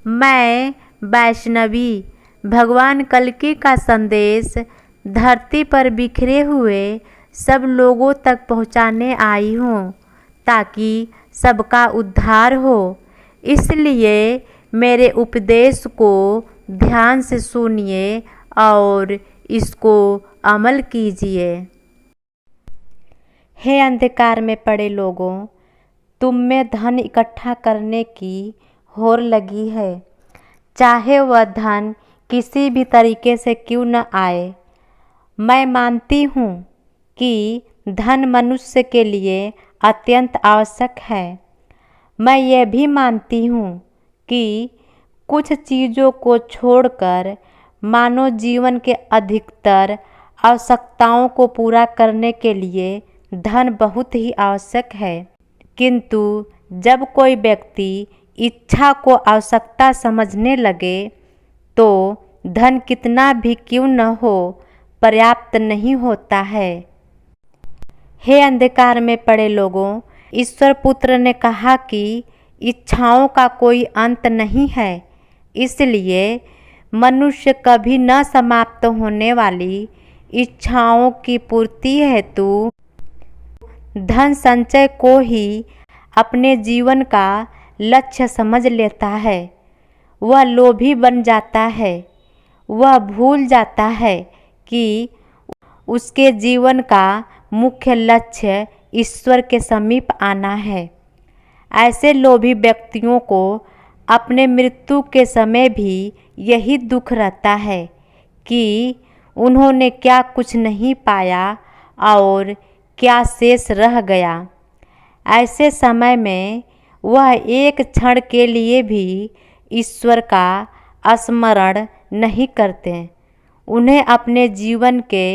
मैं वैष्णवी भगवान कल्कि का संदेश धरती पर बिखरे हुए सब लोगों तक पहुंचाने आई हूँ ताकि सबका उद्धार हो। इसलिए मेरे उपदेश को ध्यान से सुनिए और इसको अमल कीजिए। हे अंधकार में पड़े लोगों, तुम में धन इकट्ठा करने की होड़ लगी है, चाहे वह धन किसी भी तरीके से क्यों न आए। मैं मानती हूँ कि धन मनुष्य के लिए अत्यंत आवश्यक है। मैं यह भी मानती हूँ कि कुछ चीज़ों को छोड़कर मानव जीवन के अधिकतर आवश्यकताओं को पूरा करने के लिए धन बहुत ही आवश्यक है। किंतु जब कोई व्यक्ति इच्छा को आवश्यकता समझने लगे तो धन कितना भी क्यों न हो पर्याप्त नहीं होता है। हे अंधकार में पड़े लोगों, ईश्वर पुत्र ने कहा कि इच्छाओं का कोई अंत नहीं है, इसलिए मनुष्य कभी न समाप्त होने वाली इच्छाओं की पूर्ति हेतु धन संचय को ही अपने जीवन का लक्ष्य समझ लेता है। वह लोभी बन जाता है। वह भूल जाता है कि उसके जीवन का मुख्य लक्ष्य ईश्वर के समीप आना है। ऐसे लोभी व्यक्तियों को अपने मृत्यु के समय भी यही दुख रहता है कि उन्होंने क्या कुछ नहीं पाया और क्या शेष रह गया। ऐसे समय में वह एक क्षण के लिए भी ईश्वर का स्मरण नहीं करते। उन्हें अपने जीवन के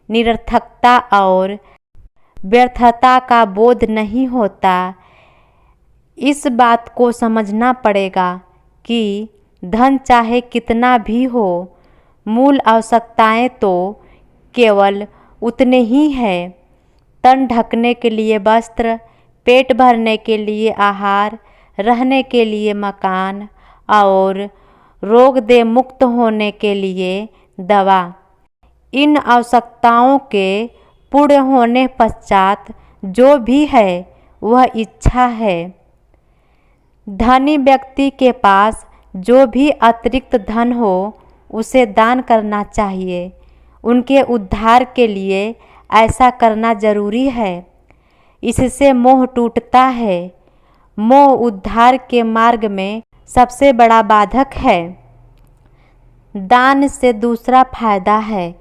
निरर्थकता और व्यर्थता का बोध नहीं होता। इस बात को समझना पड़ेगा कि धन चाहे कितना भी हो, मूल आवश्यकताएं तो केवल उतने ही हैं। तन ढकने के लिए वस्त्र, पेट भरने के लिए आहार, रहने के लिए मकान और रोग दे मुक्त होने के लिए दवा। इन आवश्यकताओं के पूर्ण होने पश्चात जो भी है वह इच्छा है। धनी व्यक्ति के पास जो भी अतिरिक्त धन हो उसे दान करना चाहिए। उनके उद्धार के लिए ऐसा करना जरूरी है। इससे मोह टूटता है। मोह उद्धार के मार्ग में सबसे बड़ा बाधक है। दान से दूसरा फायदा है,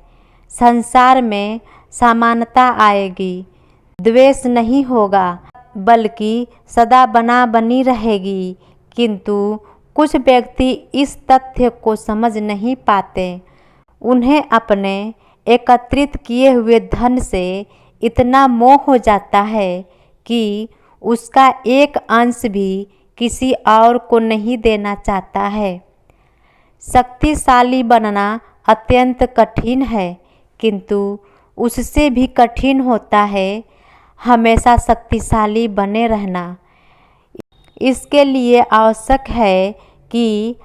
संसार में समानता आएगी, द्वेष नहीं होगा बल्कि सदा बनी रहेगी। किंतु कुछ व्यक्ति इस तथ्य को समझ नहीं पाते। उन्हें अपने एकत्रित किए हुए धन से इतना मोह हो जाता है कि उसका एक अंश भी किसी और को नहीं देना चाहता है। शक्तिशाली बनना अत्यंत कठिन है, किंतु उससे भी कठिन होता है हमेशा शक्तिशाली बने रहना। इसके लिए आवश्यक है कि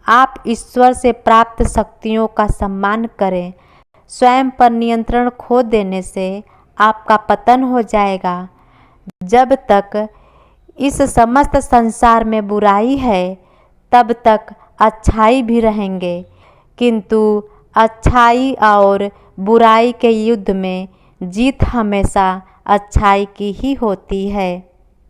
आप ईश्वर से प्राप्त शक्तियों का सम्मान करें। स्वयं पर नियंत्रण खो देने से आपका पतन हो जाएगा। जब तक इस समस्त संसार में बुराई है तब तक अच्छाई भी रहेंगे, किंतु अच्छाई और बुराई के युद्ध में जीत हमेशा अच्छाई की ही होती है।